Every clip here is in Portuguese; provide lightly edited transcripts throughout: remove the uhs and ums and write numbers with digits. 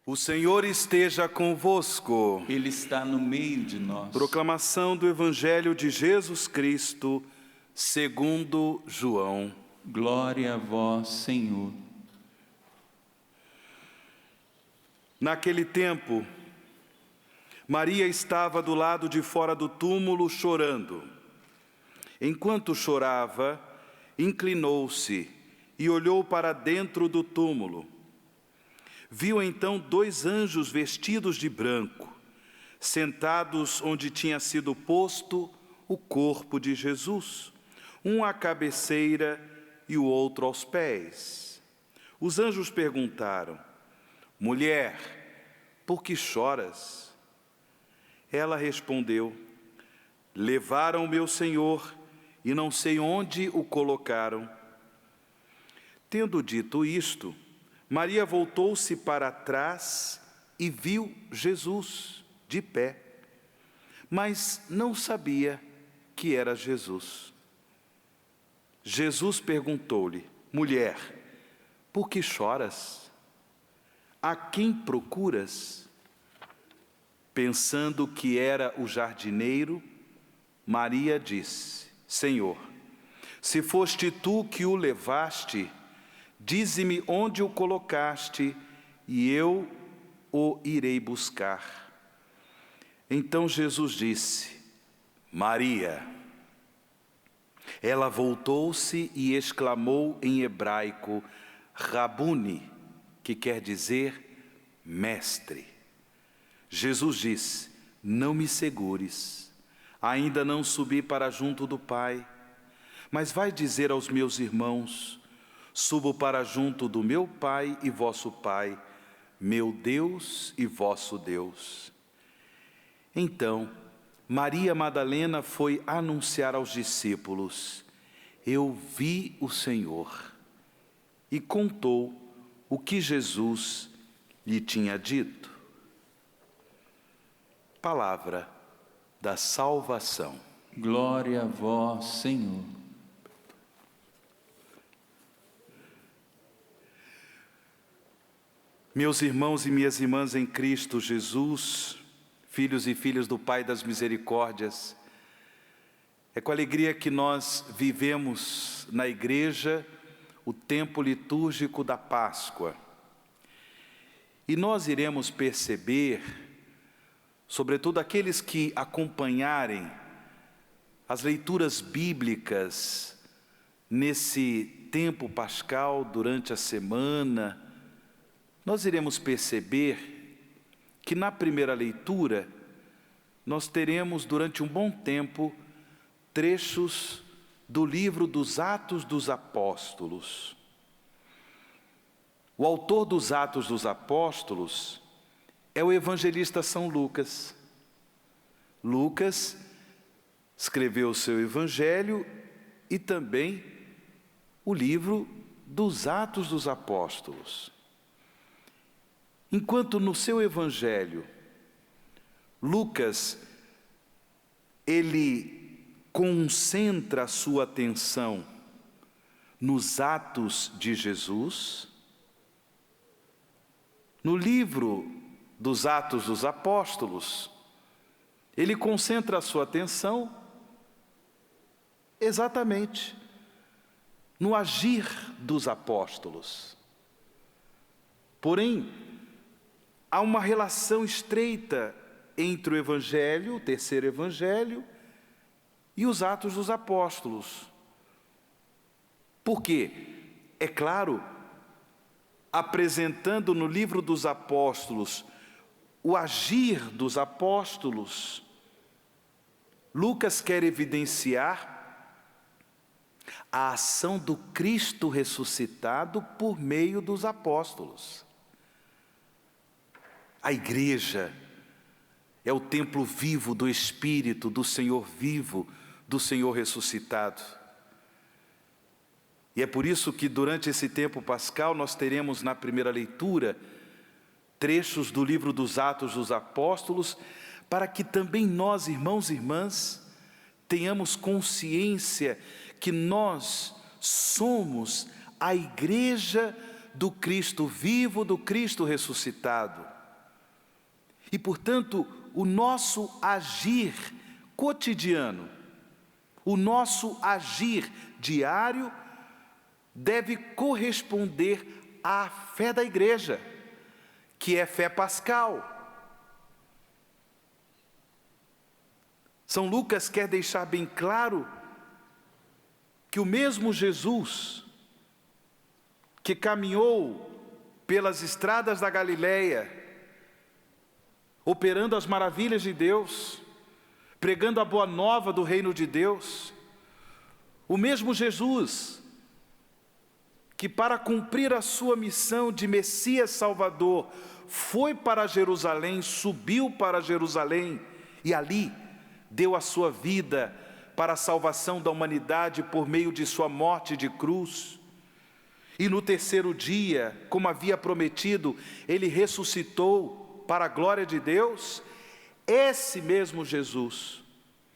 O Senhor esteja convosco. Ele está no meio de nós. Proclamação do Evangelho de Jesus Cristo, segundo João. Glória a vós, Senhor. Naquele tempo, Maria estava do lado de fora do túmulo chorando. Enquanto chorava, inclinou-se e olhou para dentro do túmulo. Viu então 2 anjos vestidos de branco, sentados onde tinha sido posto o corpo de Jesus, um à cabeceira e o outro aos pés. Os anjos perguntaram: Mulher, por que choras? Ela respondeu: Levaram meu Senhor e não sei onde o colocaram. Tendo dito isto, Maria voltou-se para trás e viu Jesus de pé, mas não sabia que era Jesus. Jesus perguntou-lhe: Mulher, por que choras? A quem procuras? Pensando que era o jardineiro, Maria disse: Senhor, se foste tu que o levaste, dize-me onde o colocaste, e eu o irei buscar. Então Jesus disse: Maria. Ela voltou-se e exclamou em hebraico: Rabuni, que quer dizer mestre. Jesus disse: Não me segures, ainda não subi para junto do Pai, mas vai dizer aos meus irmãos: Subo para junto do meu Pai e vosso Pai, meu Deus e vosso Deus. Então, Maria Madalena foi anunciar aos discípulos: Eu vi o Senhor, e contou o que Jesus lhe tinha dito. Palavra da salvação. Glória a vós, Senhor. Meus irmãos e minhas irmãs em Cristo Jesus, filhos e filhas do Pai das Misericórdias, é com alegria que nós vivemos na igreja o tempo litúrgico da Páscoa. E nós iremos perceber, sobretudo aqueles que acompanharem as leituras bíblicas nesse tempo pascal durante a semana, nós iremos perceber que na primeira leitura nós teremos durante um bom tempo trechos do livro dos Atos dos Apóstolos. O autor dos Atos dos Apóstolos é o evangelista São Lucas. Lucas escreveu o seu evangelho e também o livro dos Atos dos Apóstolos. Enquanto no seu evangelho, Lucas, ele concentra a sua atenção nos atos de Jesus, no livro dos Atos dos Apóstolos, ele concentra a sua atenção exatamente no agir dos apóstolos. Porém, há uma relação estreita entre o Evangelho, o terceiro Evangelho, e os Atos dos Apóstolos. Por quê? É claro, apresentando no livro dos Apóstolos o agir dos apóstolos, Lucas quer evidenciar a ação do Cristo ressuscitado por meio dos apóstolos. A igreja é o templo vivo do Espírito, do Senhor vivo, do Senhor ressuscitado. E é por isso que durante esse tempo pascal nós teremos na primeira leitura trechos do livro dos Atos dos Apóstolos, para que também nós, irmãos e irmãs, tenhamos consciência que nós somos a igreja do Cristo vivo, do Cristo ressuscitado. E, portanto, o nosso agir cotidiano, o nosso agir diário deve corresponder à fé da igreja, que é fé pascal. São Lucas quer deixar bem claro que o mesmo Jesus que caminhou pelas estradas da Galileia, operando as maravilhas de Deus, pregando a boa nova do reino de Deus, o mesmo Jesus que, para cumprir a sua missão de Messias Salvador, foi para Jerusalém, subiu para Jerusalém e ali deu a sua vida para a salvação da humanidade por meio de sua morte de cruz. E no terceiro dia, como havia prometido, ele ressuscitou para a glória de Deus. Esse mesmo Jesus,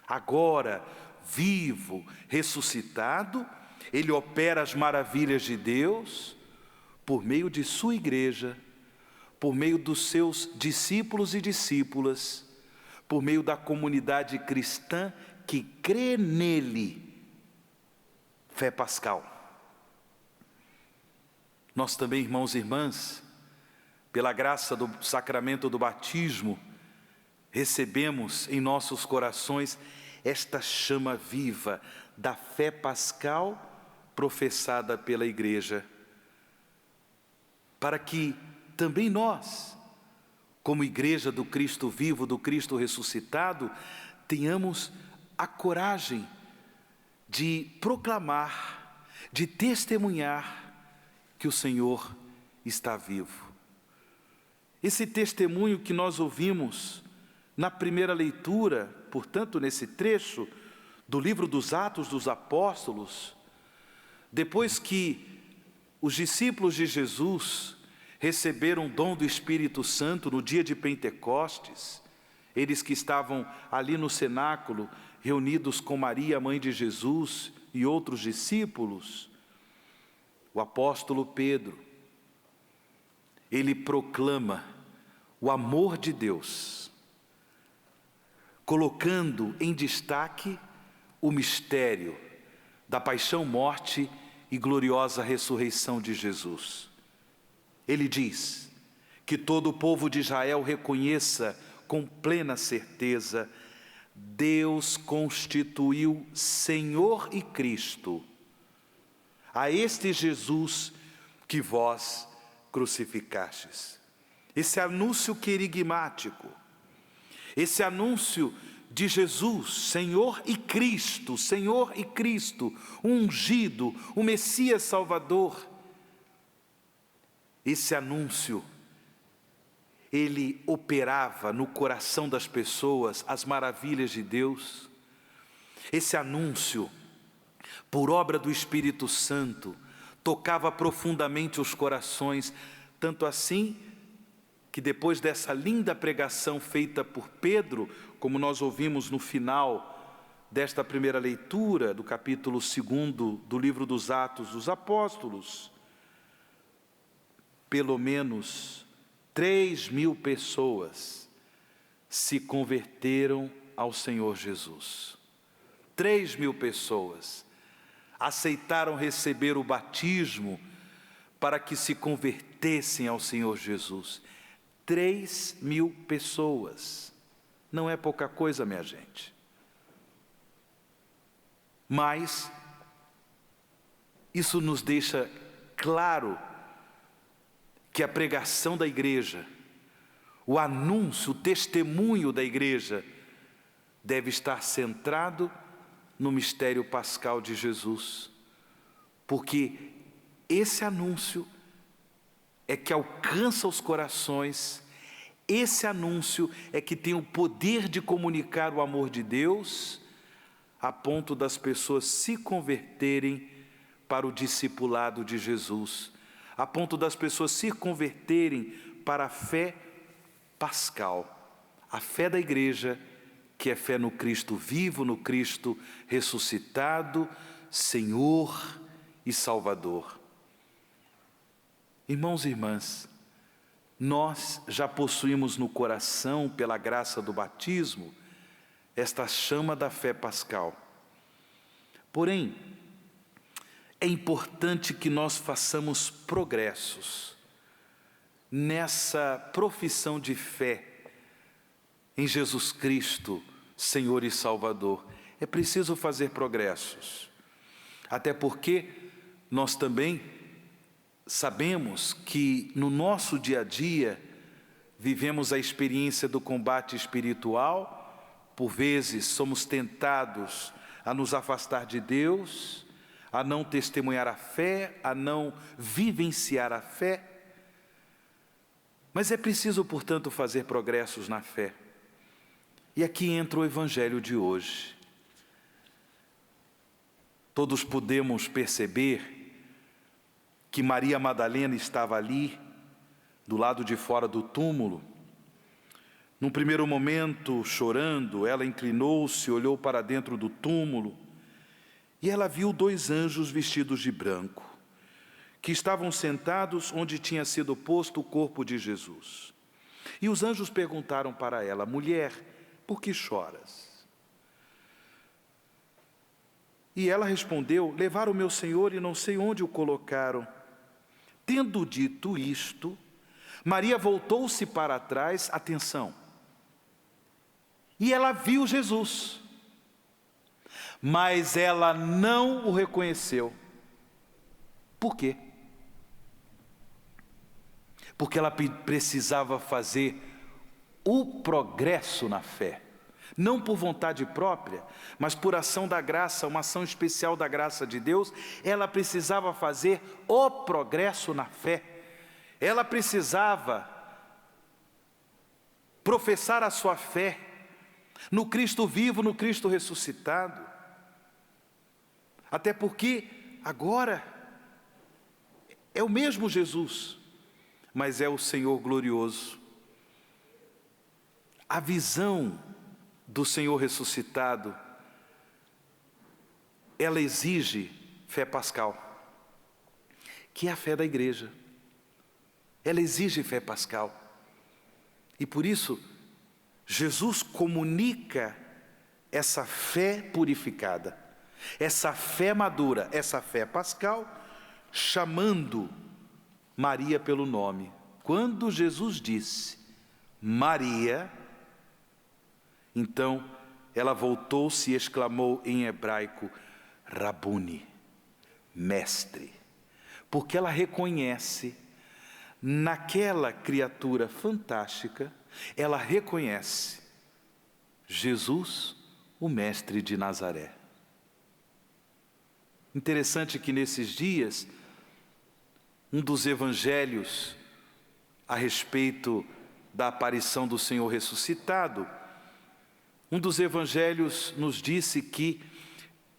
agora vivo, ressuscitado, ele opera as maravilhas de Deus por meio de sua igreja, por meio dos seus discípulos e discípulas, por meio da comunidade cristã que crê nele. Fé pascal. Nós também, irmãos e irmãs, pela graça do sacramento do batismo, recebemos em nossos corações esta chama viva da fé pascal professada pela igreja, para que também nós, como igreja do Cristo vivo, do Cristo ressuscitado, tenhamos a coragem de proclamar, de testemunhar que o Senhor está vivo. Esse testemunho que nós ouvimos na primeira leitura, portanto, nesse trecho do livro dos Atos dos Apóstolos, depois que os discípulos de Jesus receberam o dom do Espírito Santo no dia de Pentecostes, eles que estavam ali no cenáculo, reunidos com Maria, mãe de Jesus, e outros discípulos, o apóstolo Pedro, ele proclama o amor de Deus, colocando em destaque o mistério da paixão, morte e gloriosa ressurreição de Jesus. Ele diz que todo o povo de Israel reconheça com plena certeza: Deus constituiu Senhor e Cristo a este Jesus que vós crucificastes. Esse anúncio querigmático, esse anúncio de Jesus, Senhor e Cristo, o ungido, o Messias Salvador, esse anúncio, ele operava no coração das pessoas as maravilhas de Deus. Esse anúncio, por obra do Espírito Santo, tocava profundamente os corações, tanto assim que depois dessa linda pregação feita por Pedro, como nós ouvimos no final desta primeira leitura do capítulo 2 do livro dos Atos dos Apóstolos, pelo menos 3.000 pessoas se converteram ao Senhor Jesus. 3.000 pessoas aceitaram receber o batismo para que se convertessem ao Senhor Jesus. 3.000 pessoas. Não é pouca coisa, minha gente. Mas isso nos deixa claro que a pregação da igreja, o anúncio, o testemunho da igreja deve estar centrado no mistério pascal de Jesus, porque esse anúncio é que alcança os corações, esse anúncio é que tem o poder de comunicar o amor de Deus, a ponto das pessoas se converterem para o discipulado de Jesus, a ponto das pessoas se converterem para a fé pascal, a fé da igreja, que é fé no Cristo vivo, no Cristo ressuscitado, Senhor e Salvador. Irmãos e irmãs, nós já possuímos no coração, pela graça do batismo, esta chama da fé pascal. Porém, é importante que nós façamos progressos nessa profissão de fé em Jesus Cristo, Senhor e Salvador. É preciso fazer progressos, até porque nós também sabemos que no nosso dia a dia vivemos a experiência do combate espiritual. Por vezes somos tentados a nos afastar de Deus, a não testemunhar a fé, a não vivenciar a fé. Mas é preciso, portanto, fazer progressos na fé. E aqui entra o Evangelho de hoje. Todos podemos perceber que Maria Madalena estava ali, do lado de fora do túmulo. Num primeiro momento, chorando, ela inclinou-se, olhou para dentro do túmulo e ela viu 2 anjos vestidos de branco, que estavam sentados onde tinha sido posto o corpo de Jesus. E os anjos perguntaram para ela: mulher, por que choras? E ela respondeu: levaram o meu Senhor e não sei onde o colocaram. Tendo dito isto, Maria voltou-se para trás, atenção, e ela viu Jesus, mas ela não o reconheceu. Por quê? Porque ela precisava fazer o progresso na fé. Não por vontade própria, mas por ação da graça, uma ação especial da graça de Deus. Ela precisava fazer o progresso na fé. Ela precisava professar a sua fé no Cristo vivo, no Cristo ressuscitado. Até porque agora é o mesmo Jesus, mas é o Senhor glorioso. A visão do Senhor ressuscitado, ela exige fé pascal, que é a fé da igreja. Ela exige fé pascal. E por isso, Jesus comunica essa fé purificada, essa fé madura, essa fé pascal, chamando Maria pelo nome. Quando Jesus disse Maria, então ela voltou-se e exclamou em hebraico: Rabuni, mestre, porque ela reconhece naquela criatura fantástica, ela reconhece Jesus, o mestre de Nazaré. Interessante que nesses dias, um dos evangelhos a respeito da aparição do Senhor ressuscitado, um dos evangelhos nos disse que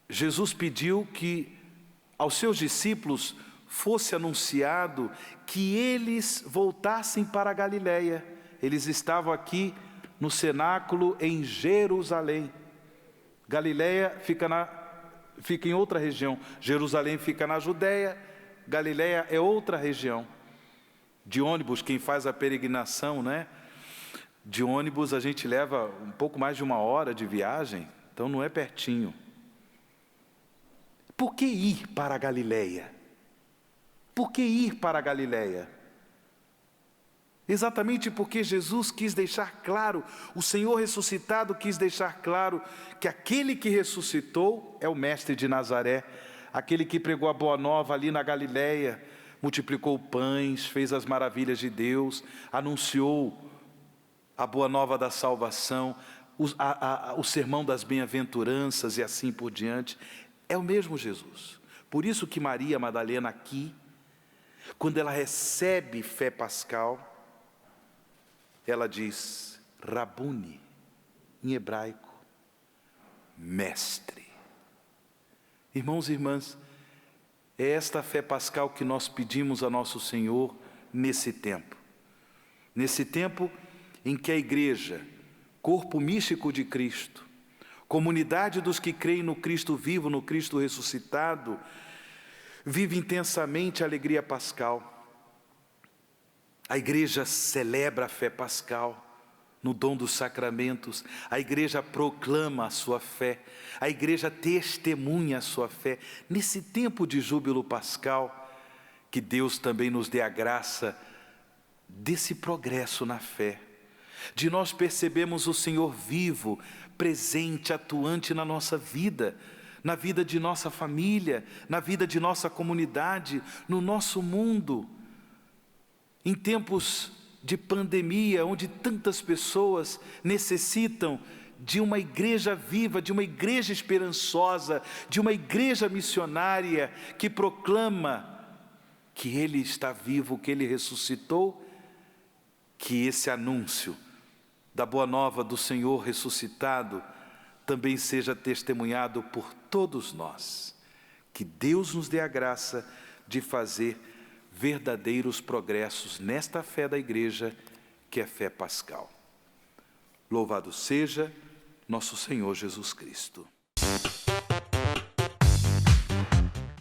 Jesus pediu que aos seus discípulos fosse anunciado que eles voltassem para a Galileia. Eles estavam aqui no cenáculo em Jerusalém. Galileia fica em outra região. Jerusalém fica na Judéia, Galileia é outra região. De ônibus, quem faz a peregrinação, né? De ônibus a gente leva um pouco mais de 1 hora de viagem, então não é pertinho. Por que ir para a Galileia? Por que ir para a Galileia? Exatamente porque Jesus quis deixar claro, o Senhor ressuscitado quis deixar claro que aquele que ressuscitou é o mestre de Nazaré, aquele que pregou a boa nova ali na Galileia, multiplicou pães, fez as maravilhas de Deus, anunciou a boa nova da salvação, o sermão das bem-aventuranças e assim por diante. É o mesmo Jesus. Por isso que Maria Madalena aqui, quando ela recebe fé pascal, ela diz Rabuni, em hebraico, mestre. Irmãos e irmãs, é esta fé pascal que nós pedimos a nosso Senhor nesse tempo. Nesse tempo em que a igreja, corpo místico de Cristo, comunidade dos que creem no Cristo vivo, no Cristo ressuscitado, vive intensamente a alegria pascal. A igreja celebra a fé pascal no dom dos sacramentos. A igreja proclama a sua fé. A igreja testemunha a sua fé. Nesse tempo de júbilo pascal, que Deus também nos dê a graça desse progresso na fé, de nós percebermos o Senhor vivo, presente, atuante na nossa vida, na vida de nossa família, na vida de nossa comunidade, no nosso mundo. Em tempos de pandemia, onde tantas pessoas necessitam de uma igreja viva, de uma igreja esperançosa, de uma igreja missionária que proclama que Ele está vivo, que Ele ressuscitou, que esse anúncio da boa nova do Senhor ressuscitado também seja testemunhado por todos nós. Que Deus nos dê a graça de fazer verdadeiros progressos nesta fé da igreja, que é fé pascal. Louvado seja nosso Senhor Jesus Cristo.